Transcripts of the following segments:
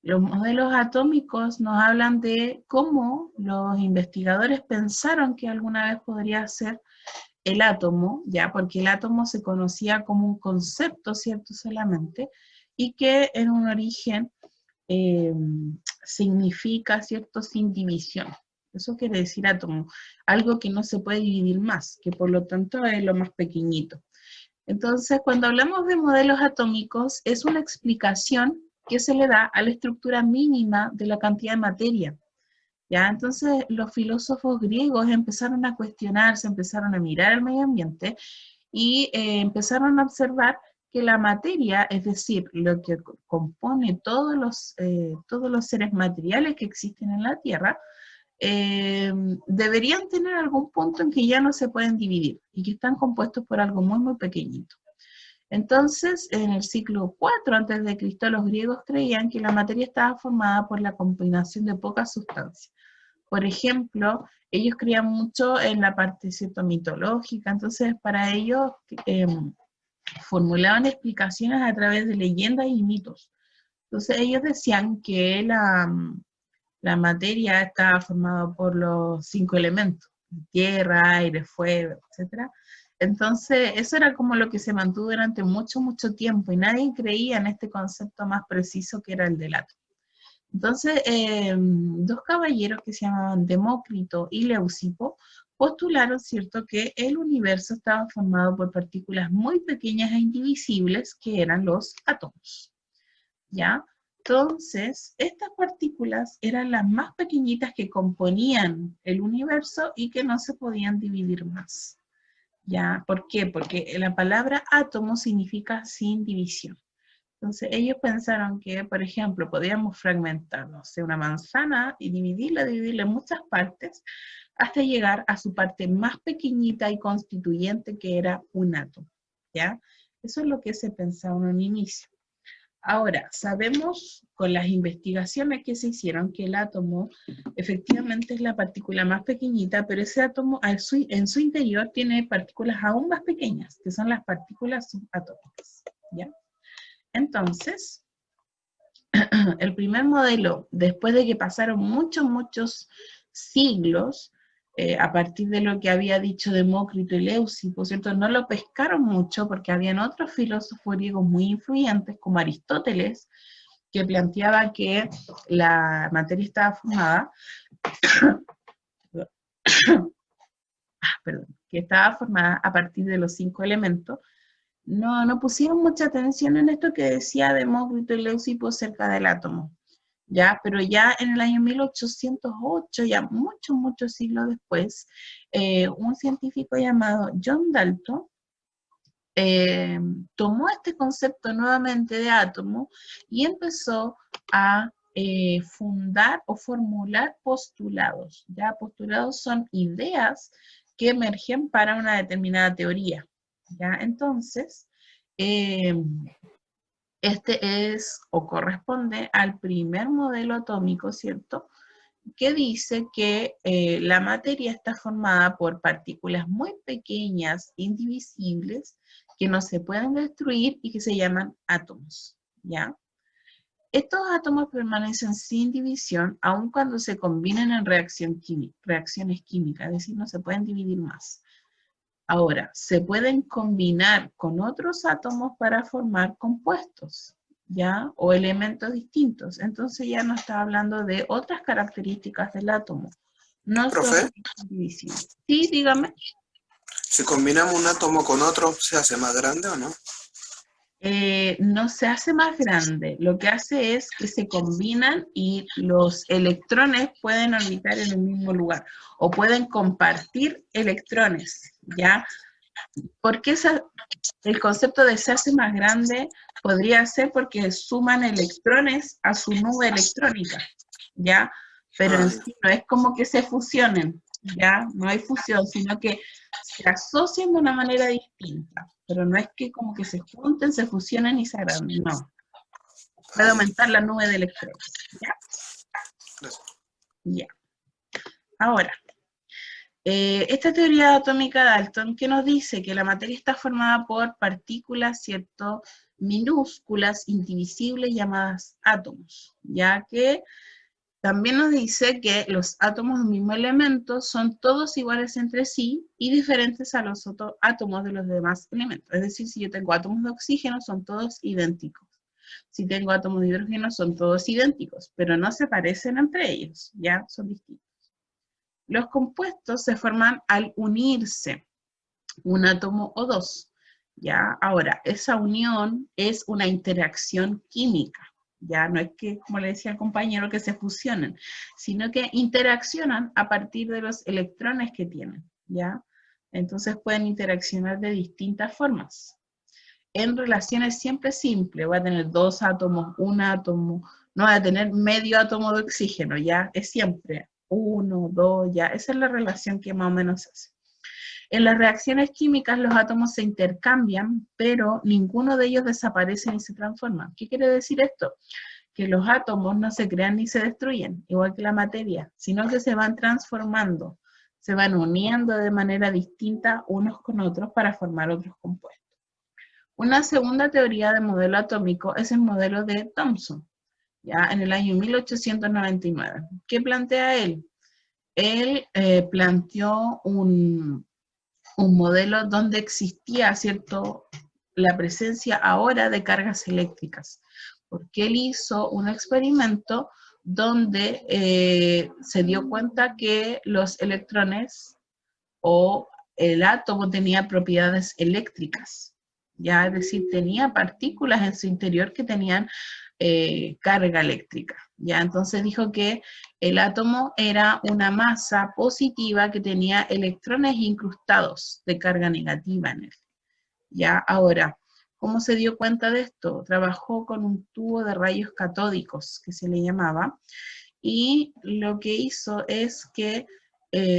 Los modelos atómicos nos hablan de cómo los investigadores pensaron que alguna vez podría ser el átomo, ya, porque el átomo se conocía como un concepto, ¿cierto? Solamente, y que en un origen significa, ¿cierto? Sin división. Eso quiere decir átomo, algo que no se puede dividir más, que por lo tanto es lo más pequeñito. Entonces, cuando hablamos de modelos atómicos, es una explicación que se le da a la estructura mínima de la cantidad de materia. ¿Ya? Entonces, los filósofos griegos empezaron a cuestionarse, empezaron a mirar el medio ambiente y empezaron a observar que la materia, es decir, lo que compone todos los seres materiales que existen en la Tierra, deberían tener algún punto en que ya no se pueden dividir y que están compuestos por algo muy, muy pequeñito. Entonces, en el siglo IV a.C., los griegos creían que la materia estaba formada por la combinación de pocas sustancias. Por ejemplo, ellos creían mucho en la parte, ¿cierto?, mitológica, entonces para ellos formulaban explicaciones a través de leyendas y mitos. Entonces ellos decían que la materia estaba formada por los 5 elementos, tierra, aire, fuego, etc. Entonces eso era como lo que se mantuvo durante mucho, mucho tiempo y nadie creía en este concepto más preciso que era el del átomo. Entonces, dos caballeros que se llamaban Demócrito y Leucipo postularon, ¿cierto?, que el universo estaba formado por partículas muy pequeñas e indivisibles, que eran los átomos, ¿ya? Entonces, estas partículas eran las más pequeñitas que componían el universo y que no se podían dividir más, ¿ya? ¿Por qué? Porque la palabra átomo significa sin división. Entonces ellos pensaron que, por ejemplo, podíamos fragmentar, no sé, una manzana y dividirla en muchas partes hasta llegar a su parte más pequeñita y constituyente, que era un átomo, ¿ya? Eso es lo que se pensaba en un inicio. Ahora, sabemos con las investigaciones que se hicieron que el átomo efectivamente es la partícula más pequeñita, pero ese átomo en su interior tiene partículas aún más pequeñas, que son las partículas subatómicas, ¿ya? Entonces, el primer modelo, después de que pasaron muchos, muchos siglos, a partir de lo que había dicho Demócrito y Leucipo, ¿cierto? No lo pescaron mucho porque habían otros filósofos griegos muy influyentes, como Aristóteles, que planteaba que la materia estaba formada, que estaba formada a partir de los 5 elementos. No pusieron mucha atención en esto que decía Demócrito y Leucipo cerca del átomo, ¿ya? Pero ya en el año 1808, ya muchos, muchos siglos después, un científico llamado John Dalton tomó este concepto nuevamente de átomo y empezó a fundar o formular postulados, ¿ya? Postulados son ideas que emergen para una determinada teoría, ¿ya? Entonces, este es o corresponde al primer modelo atómico, ¿cierto?, que dice que la materia está formada por partículas muy pequeñas, indivisibles, que no se pueden destruir y que se llaman átomos, ¿ya? Estos átomos permanecen sin división aun cuando se combinan en reacciones químicas, es decir, no se pueden dividir más. Ahora, se pueden combinar con otros átomos para formar compuestos, ¿ya? O elementos distintos. Entonces ya no está hablando de otras características del átomo, no solo Profe, división. Sí, dígame. si combinamos un átomo con otro, ¿se hace más grande o no? No se hace más grande, lo que hace es que se combinan y los electrones pueden orbitar en el mismo lugar o pueden compartir electrones, ¿ya? Porque el concepto de se hace más grande podría ser porque suman electrones a su nube electrónica, ¿ya? Pero en sí no es como que se fusionen, ¿ya? No hay fusión, sino que se asocian de una manera distinta, pero no es que como que se junten, se fusionen y se agranden, no. Puede aumentar la nube de electrones, ¿ya? Ya. Ahora, esta teoría atómica de Dalton, que nos dice que la materia está formada por partículas, ¿cierto?, minúsculas, indivisibles, llamadas átomos, ya que también nos dice que los átomos de un mismo elemento son todos iguales entre sí y diferentes a los otros átomos de los demás elementos. Es decir, si yo tengo átomos de oxígeno, son todos idénticos. Si tengo átomos de hidrógeno, son todos idénticos, pero no se parecen entre ellos, ya son distintos. Los compuestos se forman al unirse un átomo o dos, ¿ya? Ahora, esa unión es una interacción química, ya no es que, como le decía el compañero, que se fusionen, sino que interaccionan a partir de los electrones que tienen, ¿ya? Entonces pueden interaccionar de distintas formas. En relaciones siempre simples, voy a tener dos átomos, un átomo, no voy a tener medio átomo de oxígeno, ¿ya? Es siempre uno, dos, ya. Esa es la relación que más o menos hace. En las reacciones químicas los átomos se intercambian, pero ninguno de ellos desaparece ni se transforma. ¿Qué quiere decir esto? Que los átomos no se crean ni se destruyen, igual que la materia, sino que se van transformando, se van uniendo de manera distinta unos con otros para formar otros compuestos. Una segunda teoría de modelo atómico es el modelo de Thomson, ya en el año 1899. ¿Qué plantea él? Él planteó un modelo donde existía, ¿cierto?, la presencia ahora de cargas eléctricas, porque él hizo un experimento donde se dio cuenta que los electrones o el átomo tenía propiedades eléctricas, ya, es decir, tenía partículas en su interior que tenían carga eléctrica, ya, entonces dijo que el átomo era una masa positiva que tenía electrones incrustados de carga negativa en él, ya. Ahora, ¿cómo se dio cuenta de esto? Trabajó con un tubo de rayos catódicos, que se le llamaba, y lo que hizo es que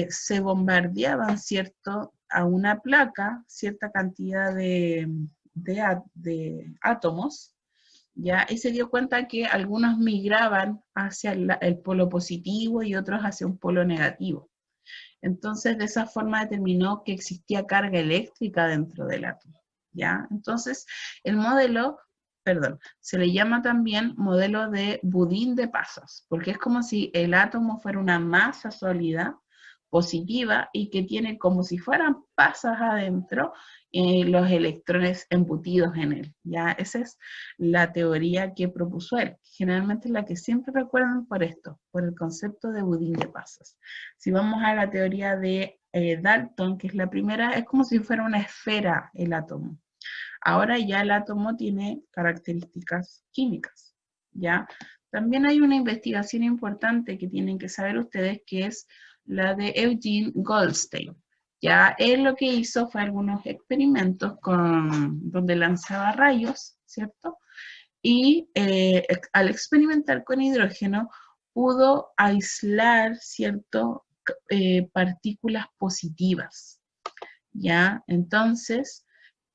se bombardeaban, ¿cierto?, a una placa, cierta cantidad de átomos, ¿ya? Y se dio cuenta que algunos migraban hacia el polo positivo y otros hacia un polo negativo. Entonces, de esa forma determinó que existía carga eléctrica dentro del átomo, ¿ya? Entonces, el modelo, se le llama también modelo de budín de pasas, porque es como si el átomo fuera una masa sólida positiva y que tiene como si fueran pasas adentro los electrones embutidos en él, ¿ya? Esa es la teoría que propuso él. Generalmente es la que siempre recuerdan por esto, por el concepto de budín de pasas. Si vamos a la teoría de Dalton, que es la primera, es como si fuera una esfera el átomo. Ahora ya el átomo tiene características químicas, ¿ya? También hay una investigación importante que tienen que saber ustedes, que es la de Eugene Goldstein. Ya él lo que hizo fue algunos experimentos donde lanzaba rayos, ¿cierto? Y al experimentar con hidrógeno pudo aislar, ¿cierto?, partículas positivas, ¿ya? Entonces,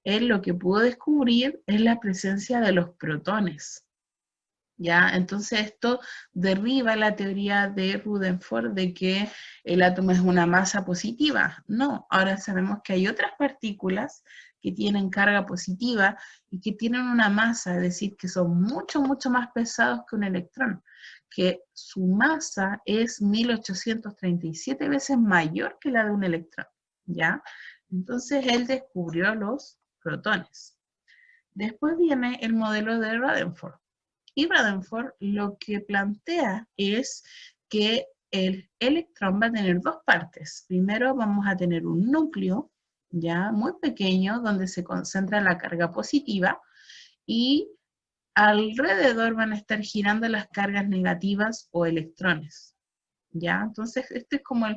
él lo que pudo descubrir es la presencia de los protones, ¿ya? Entonces esto derriba la teoría de Rutherford de que el átomo es una masa positiva. No, ahora sabemos que hay otras partículas que tienen carga positiva y que tienen una masa, es decir, que son mucho, mucho más pesados que un electrón, que su masa es 1837 veces mayor que la de un electrón, ¿ya? Entonces él descubrió los protones. Después viene el modelo de Rutherford. Y Rutherford lo que plantea es que el electrón va a tener dos partes. Primero vamos a tener un núcleo, ya muy pequeño, donde se concentra la carga positiva, y alrededor van a estar girando las cargas negativas o electrones, ¿ya? Entonces, este es como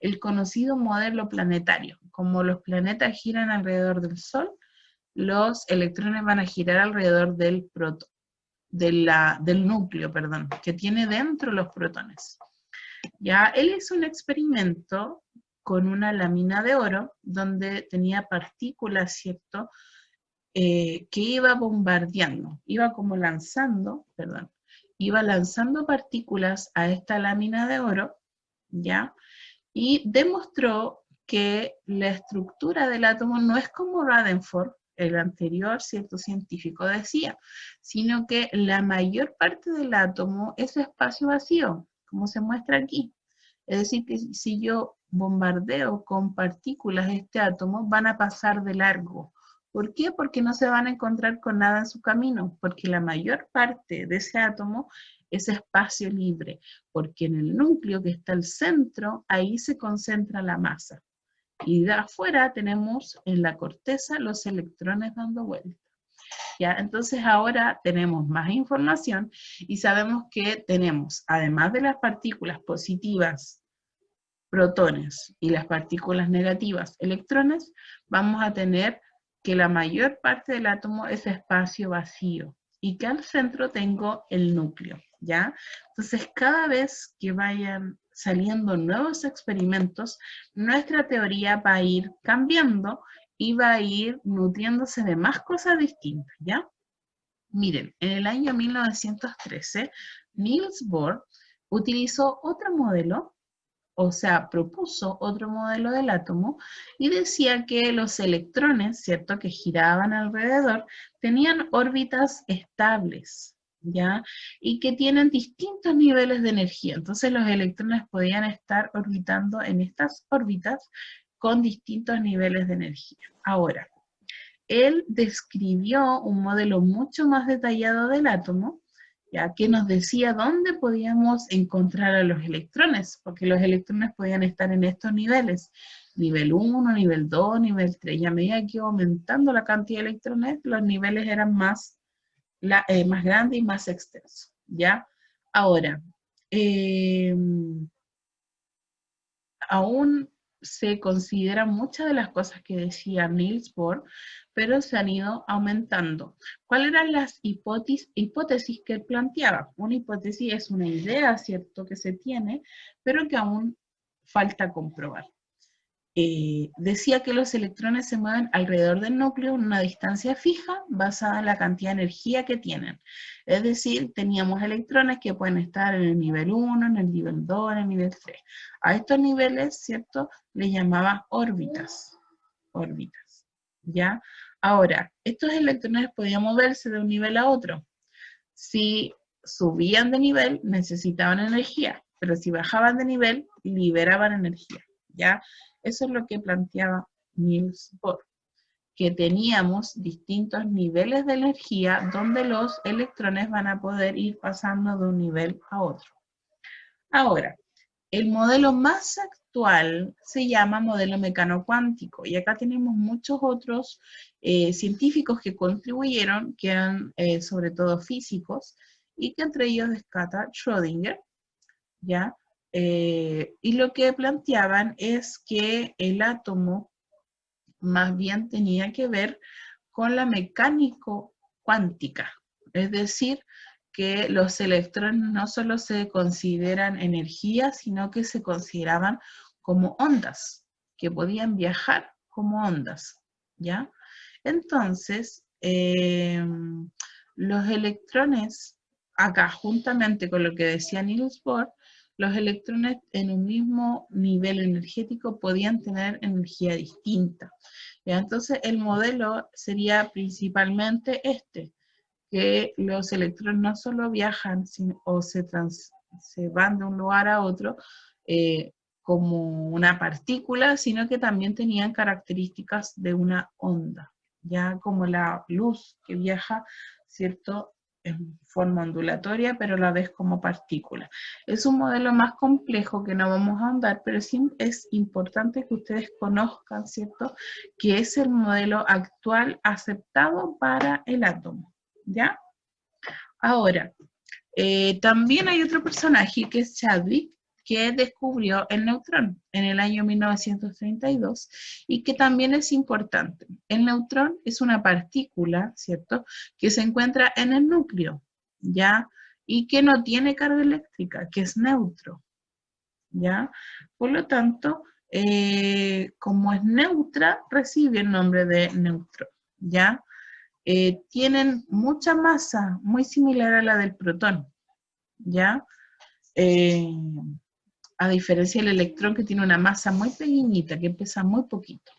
el conocido modelo planetario. Como los planetas giran alrededor del Sol, los electrones van a girar alrededor del núcleo, que tiene dentro los protones. Ya, él hizo un experimento con una lámina de oro donde tenía partículas, ¿cierto?, que iba bombardeando, iba lanzando partículas a esta lámina de oro, ¿ya? Y demostró que la estructura del átomo no es como Rutherford, el anterior, cierto científico decía, sino que la mayor parte del átomo es espacio vacío, como se muestra aquí. Es decir, que si yo bombardeo con partículas este átomo, van a pasar de largo. ¿Por qué? Porque no se van a encontrar con nada en su camino, porque la mayor parte de ese átomo es espacio libre, porque en el núcleo que está al centro, ahí se concentra la masa. Y de afuera tenemos en la corteza los electrones dando vueltas. ¿Ya? Entonces ahora tenemos más información y sabemos que tenemos, además de las partículas positivas, protones, y las partículas negativas, electrones, vamos a tener que la mayor parte del átomo es espacio vacío y que al centro tengo el núcleo, ¿ya? Entonces cada vez que vayan saliendo nuevos experimentos, nuestra teoría va a ir cambiando y va a ir nutriéndose de más cosas distintas, ¿ya? Miren, en el año 1913, Niels Bohr utilizó otro modelo, o sea, propuso otro modelo del átomo y decía que los electrones, ¿cierto?, que giraban alrededor, tenían órbitas estables, ¿ya? Y que tienen distintos niveles de energía. Entonces los electrones podían estar orbitando en estas órbitas con distintos niveles de energía. Ahora, él describió un modelo mucho más detallado del átomo, ya que nos decía dónde podíamos encontrar a los electrones, porque los electrones podían estar en estos niveles, nivel 1, nivel 2, nivel 3, y a medida que iba aumentando la cantidad de electrones, los niveles eran más grandes y más extensos, ¿ya? Ahora, eh, aún se consideran muchas de las cosas que decía Niels Bohr, pero se han ido aumentando. ¿Cuáles eran las hipótesis que él planteaba? Una hipótesis es una idea, ¿cierto?, que se tiene, pero que aún falta comprobar. Decía que los electrones se mueven alrededor del núcleo en una distancia fija basada en la cantidad de energía que tienen. Es decir, teníamos electrones que pueden estar en el nivel 1, en el nivel 2, en el nivel 3. A estos niveles, ¿cierto?, le llamaba órbitas. Órbitas, ¿ya? Ahora, estos electrones podían moverse de un nivel a otro. Si subían de nivel, necesitaban energía, pero si bajaban de nivel, liberaban energía, ¿ya? Eso es lo que planteaba Niels Bohr, que teníamos distintos niveles de energía donde los electrones van a poder ir pasando de un nivel a otro. Ahora, el modelo más actual se llama modelo mecano-cuántico, y acá tenemos muchos otros científicos que contribuyeron, que eran sobre todo físicos, y que entre ellos destaca Schrödinger, ¿ya? Y lo que planteaban es que el átomo más bien tenía que ver con la mecánico cuántica, es decir, que los electrones no solo se consideran energía, sino que se consideraban como ondas, que podían viajar como ondas, ¿ya? Entonces, los electrones, acá juntamente con lo que decía Niels Bohr, los electrones en un mismo nivel energético podían tener energía distinta. ¿Ya? Entonces, el modelo sería principalmente este, que los electrones no solo viajan o se van de un lugar a otro como una partícula, sino que también tenían características de una onda, ya como la luz que viaja, ¿cierto?, en forma ondulatoria, pero a la vez como partícula. Es un modelo más complejo que no vamos a ahondar, pero sí es importante que ustedes conozcan, ¿cierto?, que es el modelo actual aceptado para el átomo, ¿ya? Ahora, también hay otro personaje que es Chadwick, que descubrió el neutrón en el año 1932 y que también es importante. El neutrón es una partícula, ¿cierto?, que se encuentra en el núcleo, ¿ya? Y que no tiene carga eléctrica, que es neutro, ¿ya? Por lo tanto, como es neutra, recibe el nombre de neutrón, ¿ya? Tienen mucha masa, muy similar a la del protón, ¿ya? A diferencia del electrón, que tiene una masa muy pequeñita, que pesa muy poquito.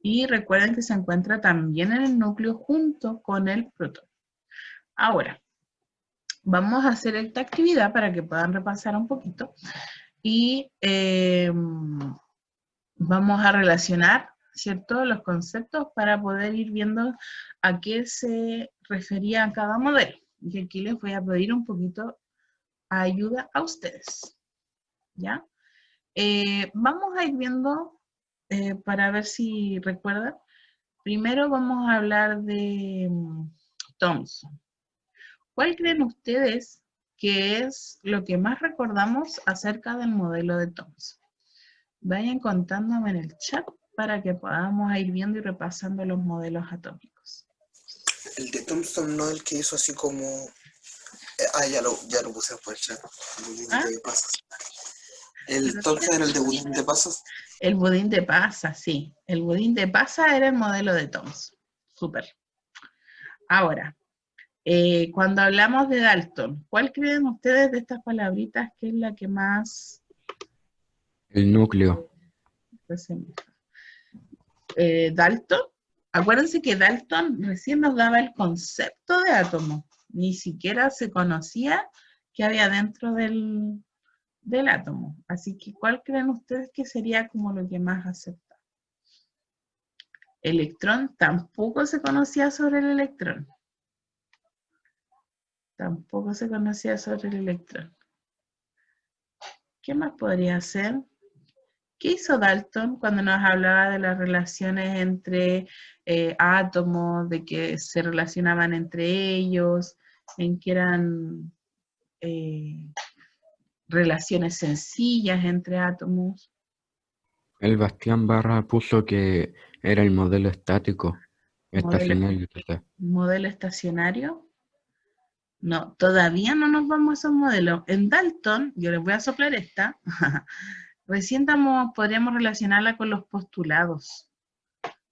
Y recuerden que se encuentra también en el núcleo junto con el protón. Ahora, vamos a hacer esta actividad para que puedan repasar un poquito. Y vamos a relacionar, ¿cierto?, los conceptos para poder ir viendo a qué se refería cada modelo. Y aquí les voy a pedir un poquito ayuda a ustedes, ¿ya? Vamos a ir viendo, para ver si recuerdan. Primero vamos a hablar de Thomson. ¿Cuál creen ustedes que es lo que más recordamos acerca del modelo de Thomson? Vayan contándome en el chat para que podamos ir viendo y repasando los modelos atómicos. El de Thomson, no el que hizo así como... ya lo puse por el chat. ¿Ah? De pasas. El Thomson era el de budín de pasas. El budín de pasa, sí. El budín de pasa era el modelo de Thomson. Súper. Ahora, cuando hablamos de Dalton, ¿cuál creen ustedes de estas palabritas que es la que más... El núcleo. Dalton, acuérdense que Dalton recién nos daba el concepto de átomo, ni siquiera se conocía qué había dentro del átomo. Así que, ¿cuál creen ustedes que sería como lo que más acepta? Electrón, tampoco se conocía sobre el electrón. Tampoco se conocía sobre el electrón. ¿Qué más podría ser? ¿Qué hizo Dalton cuando nos hablaba de las relaciones entre átomos, de que se relacionaban entre ellos, en que eran relaciones sencillas entre átomos? El Bastián Barra puso que era el modelo estático, estacionario. ¿Modelo estacionario? No, todavía no nos vamos a esos modelos. En Dalton, yo les voy a soplar esta, recién podríamos relacionarla con los postulados,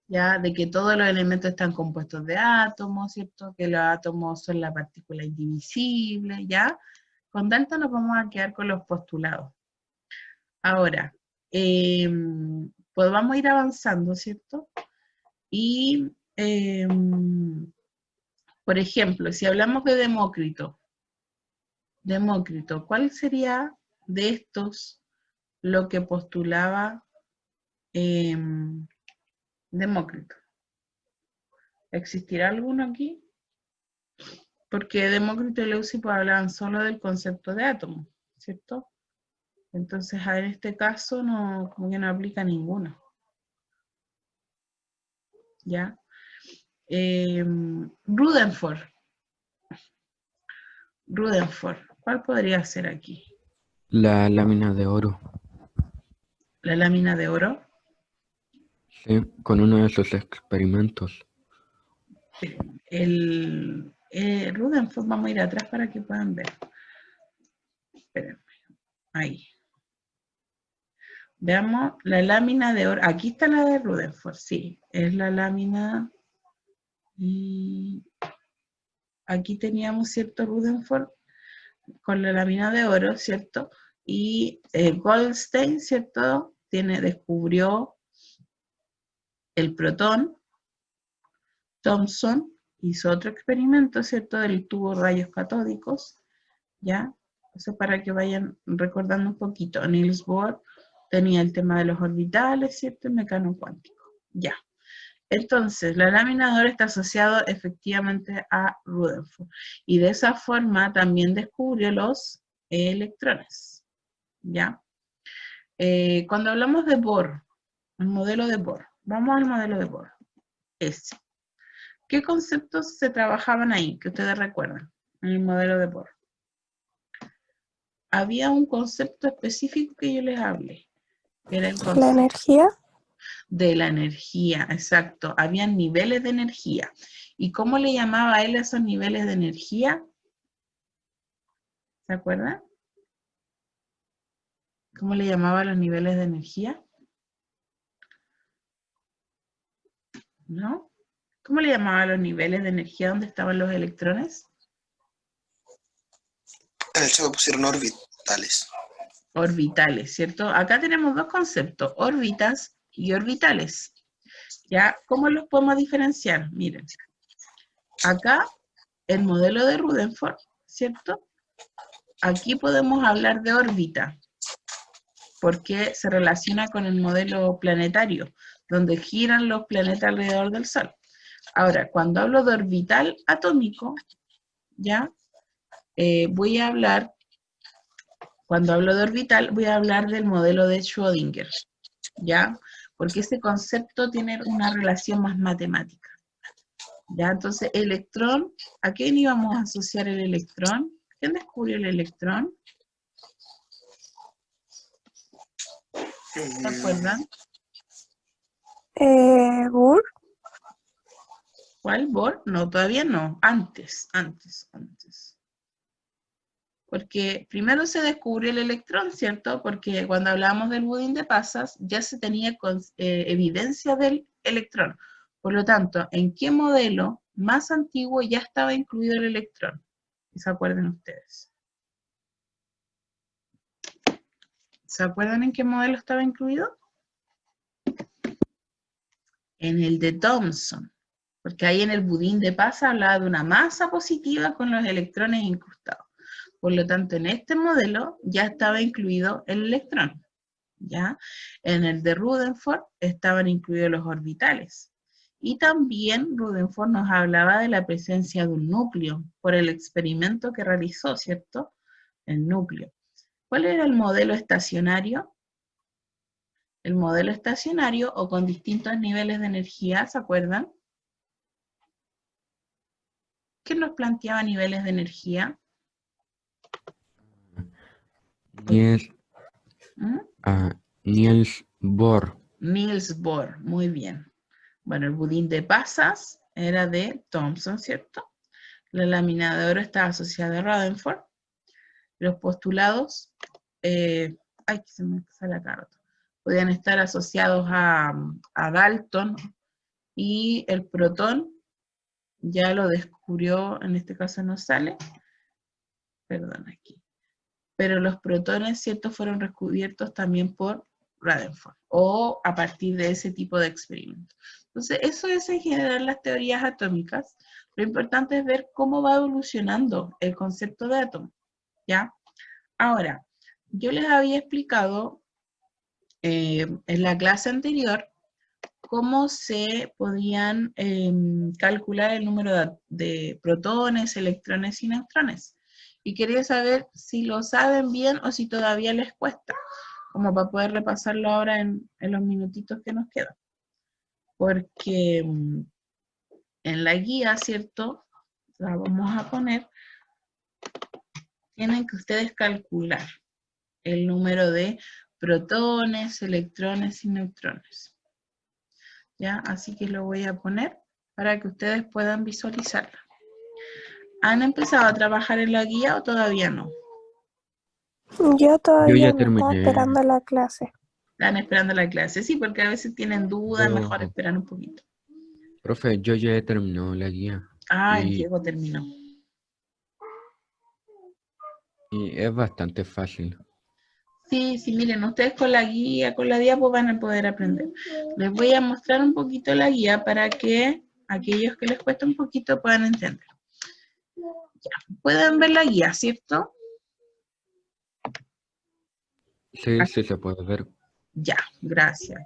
ya, de que todos los elementos están compuestos de átomos, ¿cierto? Que los átomos son la partícula indivisible, ¿ya? Con Dalton nos vamos a quedar con los postulados. Ahora, pues vamos a ir avanzando, ¿cierto? Y, por ejemplo, si hablamos de Demócrito, ¿cuál sería de estos lo que postulaba Demócrito? ¿Existirá alguno aquí? Porque Demócrito y Leucipo hablaban solo del concepto de átomo, ¿cierto? Entonces, en este caso, no, como que no aplica ninguno. ¿Ya? Rutherford. ¿Cuál podría ser aquí? La lámina de oro. ¿La lámina de oro? Sí, con uno de sus experimentos. Rutherford, vamos a ir atrás para que puedan ver. Espérenme. Ahí. Veamos la lámina de oro. Aquí está la de Rutherford, sí. Es la lámina. Y aquí teníamos, ¿cierto? Rutherford con la lámina de oro, ¿cierto? Y Goldstein, ¿cierto? Descubrió el protón. Thomson hizo otro experimento, ¿cierto? Del tubo rayos catódicos, ¿ya? Eso para que vayan recordando un poquito. Niels Bohr tenía el tema de los orbitales, ¿cierto? El mecano cuántico, ya. Entonces, la lámina de oro está asociada efectivamente a Rutherford. Y de esa forma también descubrió los electrones, ¿ya? Cuando hablamos de Bohr, el modelo de Bohr, vamos al modelo de Bohr, ese. ¿Qué conceptos se trabajaban ahí, que ustedes recuerdan, en el modelo de Bohr? Había un concepto específico que yo les hablé. Era el concepto. ¿La energía? De la energía, exacto. Habían niveles de energía. ¿Y cómo le llamaba a él a esos niveles de energía? ¿Se acuerdan? ¿Cómo le llamaba a los niveles de energía? ¿No? ¿Cómo le llamaba a los niveles de energía donde estaban los electrones? En el chat pusieron orbitales. Orbitales, ¿cierto? Acá tenemos dos conceptos, órbitas y orbitales. ¿Ya? ¿Cómo los podemos diferenciar? Miren, acá el modelo de Rutherford, ¿cierto? Aquí podemos hablar de órbita, porque se relaciona con el modelo planetario, donde giran los planetas alrededor del Sol. Ahora, cuando hablo de orbital atómico, ¿ya? Voy a hablar, cuando hablo de orbital, voy a hablar del modelo de Schrödinger, ¿ya? Porque ese concepto tiene una relación más matemática, ¿ya? Entonces, electrón, ¿a quién íbamos a asociar el electrón? ¿Quién descubrió el electrón? ¿Se acuerdan? Bohr. ¿Cuál? ¿Bohr? No, todavía no. Antes. Porque primero se descubrió el electrón, ¿cierto? Porque cuando hablábamos del budín de pasas, ya se tenía evidencia del electrón. Por lo tanto, ¿en qué modelo más antiguo ya estaba incluido el electrón? ¿Se acuerdan ustedes? ¿Se acuerdan en qué modelo estaba incluido? En el de Thomson. Porque ahí en el budín de pasa hablaba de una masa positiva con los electrones incrustados. Por lo tanto, en este modelo ya estaba incluido el electrón, ¿ya? En el de Rutherford estaban incluidos los orbitales. Y también Rutherford nos hablaba de la presencia de un núcleo, por el experimento que realizó, ¿cierto? El núcleo. ¿Cuál era el modelo estacionario? El modelo estacionario o con distintos niveles de energía, ¿se acuerdan? ¿Qué nos planteaba niveles de energía? Niels, ¿Mm? Niels Bohr. Niels Bohr, muy bien. Bueno, el budín de pasas era de Thomson, ¿cierto? La lámina de oro estaba asociada a Rutherford. Los postulados, ay, que se me sale la carta, podían estar asociados a Dalton, y el protón ya lo descubrió, en este caso no sale, perdón, aquí. Pero los protones, ¿cierto?, fueron descubiertos también por Rutherford, o a partir de ese tipo de experimentos. Entonces, eso es en general las teorías atómicas. Lo importante es ver cómo va evolucionando el concepto de átomo, ¿ya? Ahora, yo les había explicado en la clase anterior cómo se podían calcular el número de protones, electrones y neutrones. Y quería saber si lo saben bien o si todavía les cuesta, como para poder repasarlo ahora en los minutitos que nos quedan. Porque en la guía, ¿cierto? La vamos a poner, tienen que ustedes calcular el número de protones, electrones y neutrones. ¿Ya? Así que lo voy a poner para que ustedes puedan visualizarla. ¿Han empezado a trabajar en la guía o todavía no? Yo Yo todavía ya me estaba terminé. esperando la clase. Están esperando la clase, sí, porque a veces tienen dudas, mejor Yo, esperar un poquito. profe, yo ya he terminado la guía Ah, el y, Diego terminó. y es bastante fácil. Sí, sí, miren, ustedes con la guía, con la diapo van a poder aprender. Les voy a mostrar un poquito la guía para que aquellos que les cuesta un poquito puedan entender. Ya, pueden ver la guía, ¿cierto? Sí, sí se puede ver. Ya, gracias.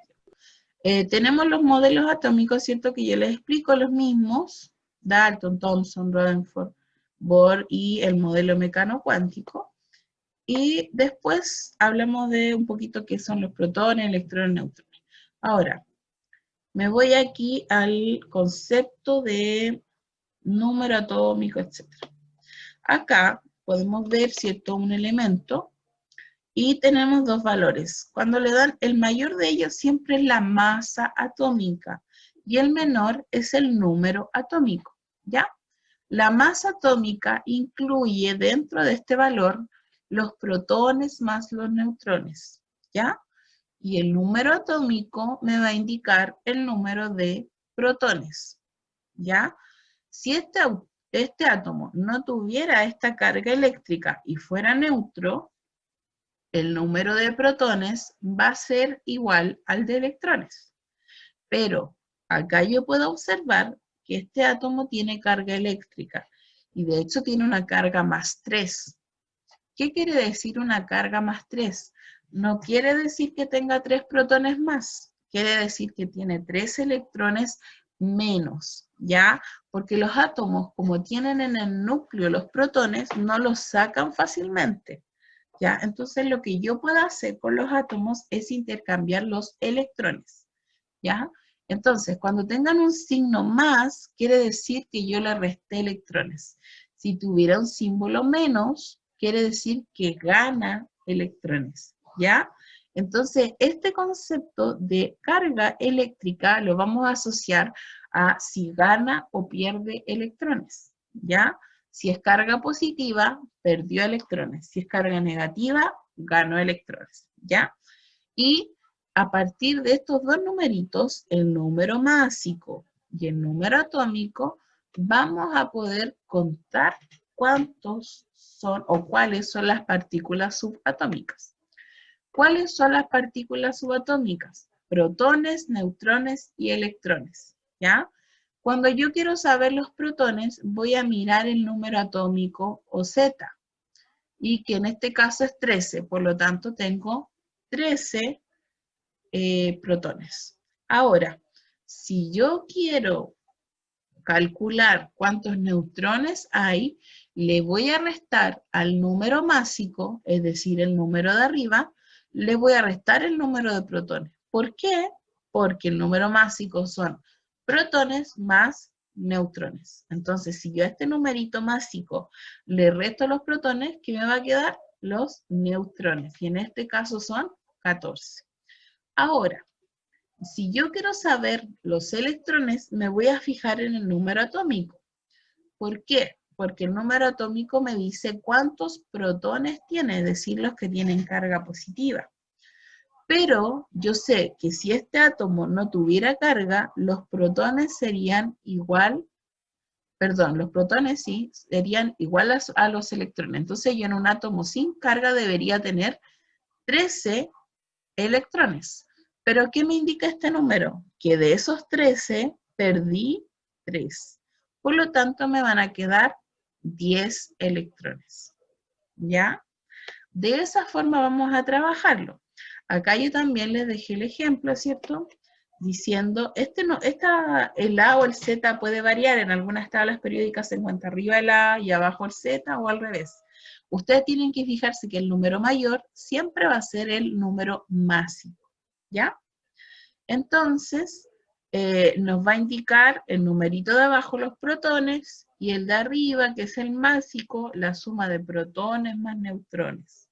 Tenemos los modelos atómicos, ¿cierto? Que yo les explico los mismos, Dalton, Thomson, Rutherford, Bohr y el modelo mecano cuántico. Y después hablamos de un poquito qué son los protones, electrones, neutrones. Ahora, me voy aquí al concepto de número atómico, etc. Acá podemos ver, ¿cierto?, un elemento y tenemos dos valores. Cuando le dan, el mayor de ellos siempre es la masa atómica y el menor es el número atómico, ¿ya? La masa atómica incluye dentro de este valor los protones más los neutrones, ¿ya? Y el número atómico me va a indicar el número de protones, ¿ya? Si este átomo no tuviera esta carga eléctrica y fuera neutro, el número de protones va a ser igual al de electrones. Pero acá yo puedo observar que este átomo tiene carga eléctrica y de hecho tiene una carga más 3. ¿Qué quiere decir una carga más 3? No quiere decir que tenga 3 protones más, quiere decir que tiene 3 electrones menos, ¿ya? Porque los átomos, como tienen en el núcleo los protones, no los sacan fácilmente, ¿ya? Entonces lo que yo puedo hacer con los átomos es intercambiar los electrones, ¿ya? Entonces, cuando tengan un signo más, quiere decir que yo le resté electrones. Si tuviera un símbolo menos, quiere decir que gana electrones, ¿ya? Entonces, este concepto de carga eléctrica lo vamos a asociar a si gana o pierde electrones, ¿ya? Si es carga positiva, perdió electrones. Si es carga negativa, ganó electrones, ¿ya? Y a partir de estos dos numeritos, el número másico y el número atómico, vamos a poder contar cuántos son o cuáles son las partículas subatómicas. ¿Cuáles son las partículas subatómicas? Protones, neutrones y electrones, ¿ya? Cuando yo quiero saber los protones, voy a mirar el número atómico o Z, y que en este caso es 13, por lo tanto tengo 13 protones. Ahora, si yo quiero calcular cuántos neutrones hay, le voy a restar al número másico, es decir, el número de arriba, le voy a restar el número de protones. ¿Por qué? Porque el número másico son protones más neutrones. Entonces, si yo a este numerito másico le resto los protones, ¿qué me va a quedar? Los neutrones. Y en este caso son 14. Ahora, si yo quiero saber los electrones, me voy a fijar en el número atómico. ¿Por qué? Porque el número atómico me dice cuántos protones tiene, es decir, los que tienen carga positiva. Pero yo sé que si este átomo no tuviera carga, los protones serían igual, perdón, los protones sí, serían igual a los electrones. Entonces yo en un átomo sin carga debería tener 13 electrones. ¿Pero qué me indica este número? Que de esos 13 perdí 3. Por lo tanto, me van a quedar 10 electrones. ¿Ya? De esa forma vamos a trabajarlo. Acá yo también les dejé el ejemplo, ¿cierto? Diciendo, el A o el Z puede variar. En algunas tablas periódicas se encuentra arriba el A y abajo el Z o al revés. Ustedes tienen que fijarse que el número mayor siempre va a ser el número másico, ¿ya? Entonces, nos va a indicar el numerito de abajo los protones y el de arriba, que es el másico, la suma de protones más neutrones,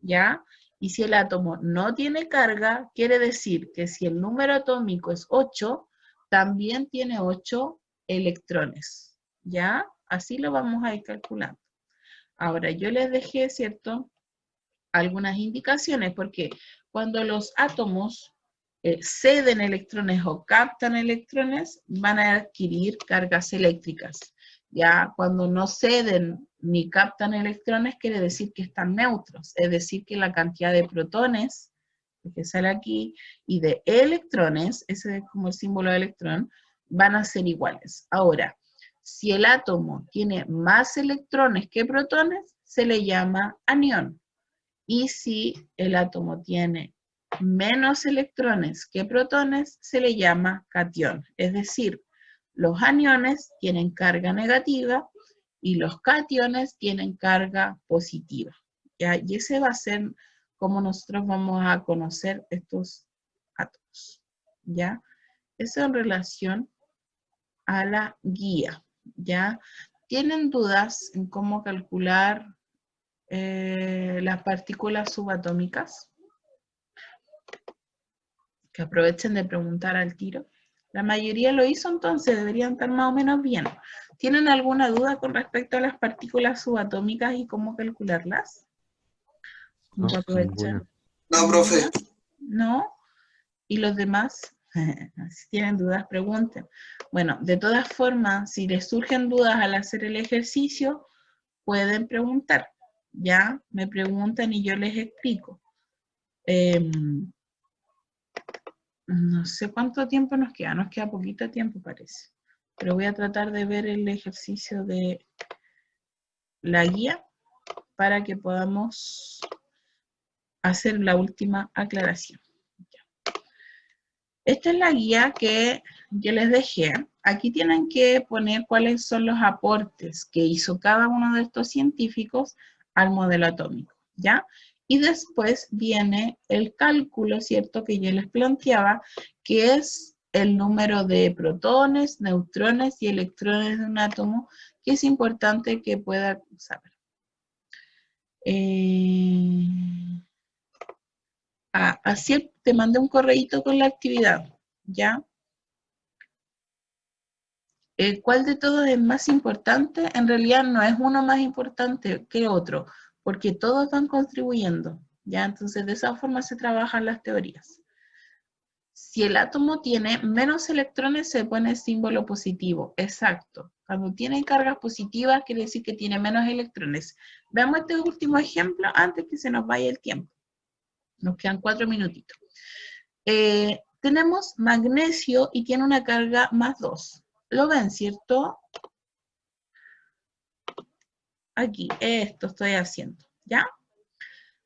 ¿ya? Y si el átomo no tiene carga, quiere decir que si el número atómico es 8, también tiene 8 electrones, ¿ya? Así lo vamos a ir calculando. Ahora, yo les dejé, ¿cierto?, algunas indicaciones, porque cuando los átomos ceden electrones o captan electrones, van a adquirir cargas eléctricas. Ya cuando no ceden ni captan electrones, quiere decir que están neutros, es decir, que la cantidad de protones, que sale aquí, y de electrones, ese es como el símbolo de electrón, van a ser iguales. Ahora, si el átomo tiene más electrones que protones, se le llama anión. Y si el átomo tiene menos electrones que protones, se le llama catión. Es decir, los aniones tienen carga negativa y los cationes tienen carga positiva, ¿ya? Y ese va a ser como nosotros vamos a conocer estos átomos, ¿ya? Eso en relación a la guía, ¿ya? ¿Tienen dudas en cómo calcular las partículas subatómicas? Que aprovechen de preguntar al tiro. La mayoría lo hizo, entonces deberían estar más o menos bien. ¿Tienen alguna duda con respecto a las partículas subatómicas y cómo calcularlas? No, ninguna. No, profe. ¿No? ¿Y los demás? Si tienen dudas, pregunten. Bueno, de todas formas, si les surgen dudas al hacer el ejercicio, pueden preguntar. Ya, me preguntan y yo les explico. No sé cuánto tiempo nos queda poquito tiempo parece. Pero voy a tratar de ver el ejercicio de la guía para que podamos hacer la última aclaración. Esta es la guía que yo les dejé. Aquí tienen que poner cuáles son los aportes que hizo cada uno de estos científicos al modelo atómico, ¿ya? Y después viene el cálculo, ¿cierto?, que yo les planteaba, que es el número de protones, neutrones y electrones de un átomo, que es importante que pueda saber. Así te mandé un correíto con la actividad, ¿ya? ¿Cuál de todos es más importante? En realidad no es uno más importante que otro, porque todos van contribuyendo, ¿ya? Entonces de esa forma se trabajan las teorías. Si el átomo tiene menos electrones, se pone símbolo positivo, exacto. Cuando tiene cargas positivas, quiere decir que tiene menos electrones. Veamos este último ejemplo antes que se nos vaya el tiempo. Nos quedan 4 minutitos. Tenemos magnesio y tiene una carga más 2. ¿Lo ven, cierto? Aquí, esto estoy haciendo, ¿ya?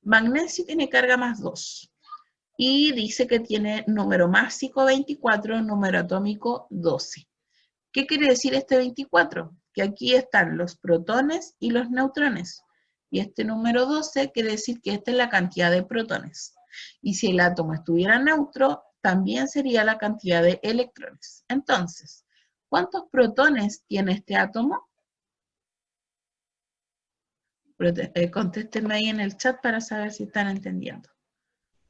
Magnesio tiene carga más 2. Y dice que tiene número másico 24, número atómico 12. ¿Qué quiere decir este 24? Que aquí están los protones y los neutrones. Y este número 12 quiere decir que esta es la cantidad de protones. Y si el átomo estuviera neutro, también sería la cantidad de electrones. Entonces, ¿cuántos protones tiene este átomo? Contéstenme ahí en el chat para saber si están entendiendo.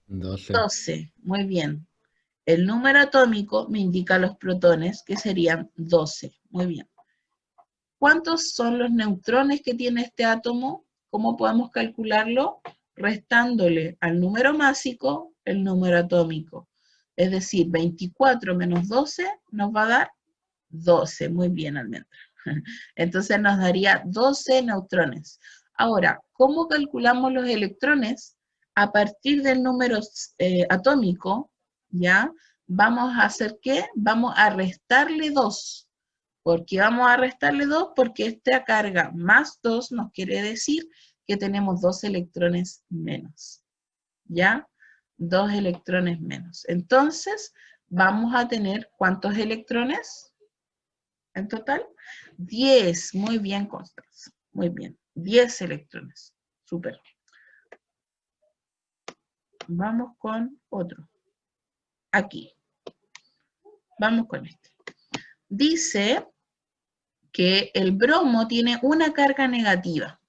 12. 12, muy bien. El número atómico me indica los protones, que serían 12. Muy bien. ¿Cuántos son los neutrones que tiene este átomo? ¿Cómo podemos calcularlo? Restándole al número másico el número atómico. Es decir, 24 menos 12 nos va a dar 12. Muy bien, Almendra. Entonces nos daría 12 neutrones. Ahora, ¿cómo calculamos los electrones? A partir del número atómico, ¿ya? Vamos a hacer ¿qué? Vamos a restarle 2. ¿Por qué vamos a restarle 2? Porque esta carga más 2 nos quiere decir que tenemos 2 electrones menos, ¿ya? 2 electrones menos. Entonces, vamos a tener ¿cuántos electrones en total? 10. Muy bien, Constanza. Muy bien. 10 electrones. Súper. Vamos con otro. Aquí. Vamos con este. Dice que el bromo tiene una carga negativa.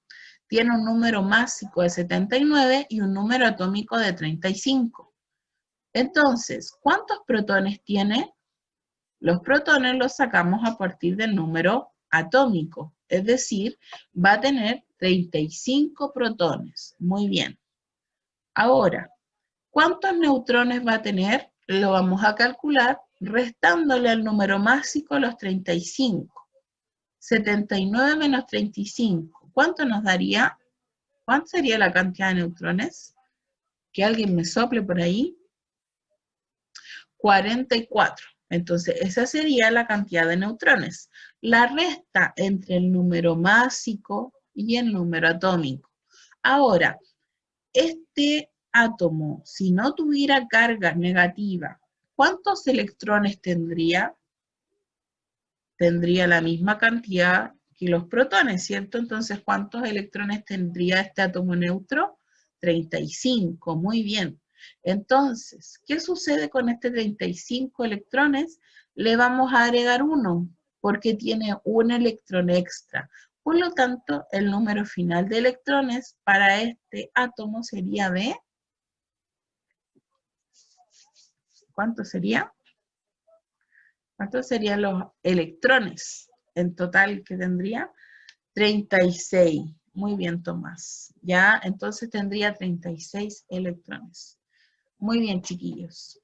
Tiene un número másico de 79 y un número atómico de 35. Entonces, ¿cuántos protones tiene? Los protones los sacamos a partir del número atómico, es decir, va a tener 35 protones. Muy bien. Ahora, ¿cuántos neutrones va a tener? Lo vamos a calcular restándole al número másico los 35. 79 menos 35. ¿Cuánto nos daría? ¿Cuánto sería la cantidad de neutrones? Que alguien me sople por ahí. 44. Entonces, esa sería la cantidad de neutrones. La resta entre el número másico y el número atómico. Ahora, este átomo, si no tuviera carga negativa, ¿cuántos electrones tendría? Tendría la misma cantidad que los protones, ¿cierto? Entonces, ¿cuántos electrones tendría este átomo neutro? 35, muy bien. Entonces, ¿qué sucede con este 35 electrones? Le vamos a agregar 1, porque tiene un electrón extra. Por lo tanto, el número final de electrones para este átomo sería de... ¿Cuánto sería? ¿Cuántos serían los electrones en total que tendría? 36. Muy bien, Tomás. Ya, entonces tendría 36 electrones. Muy bien, chiquillos.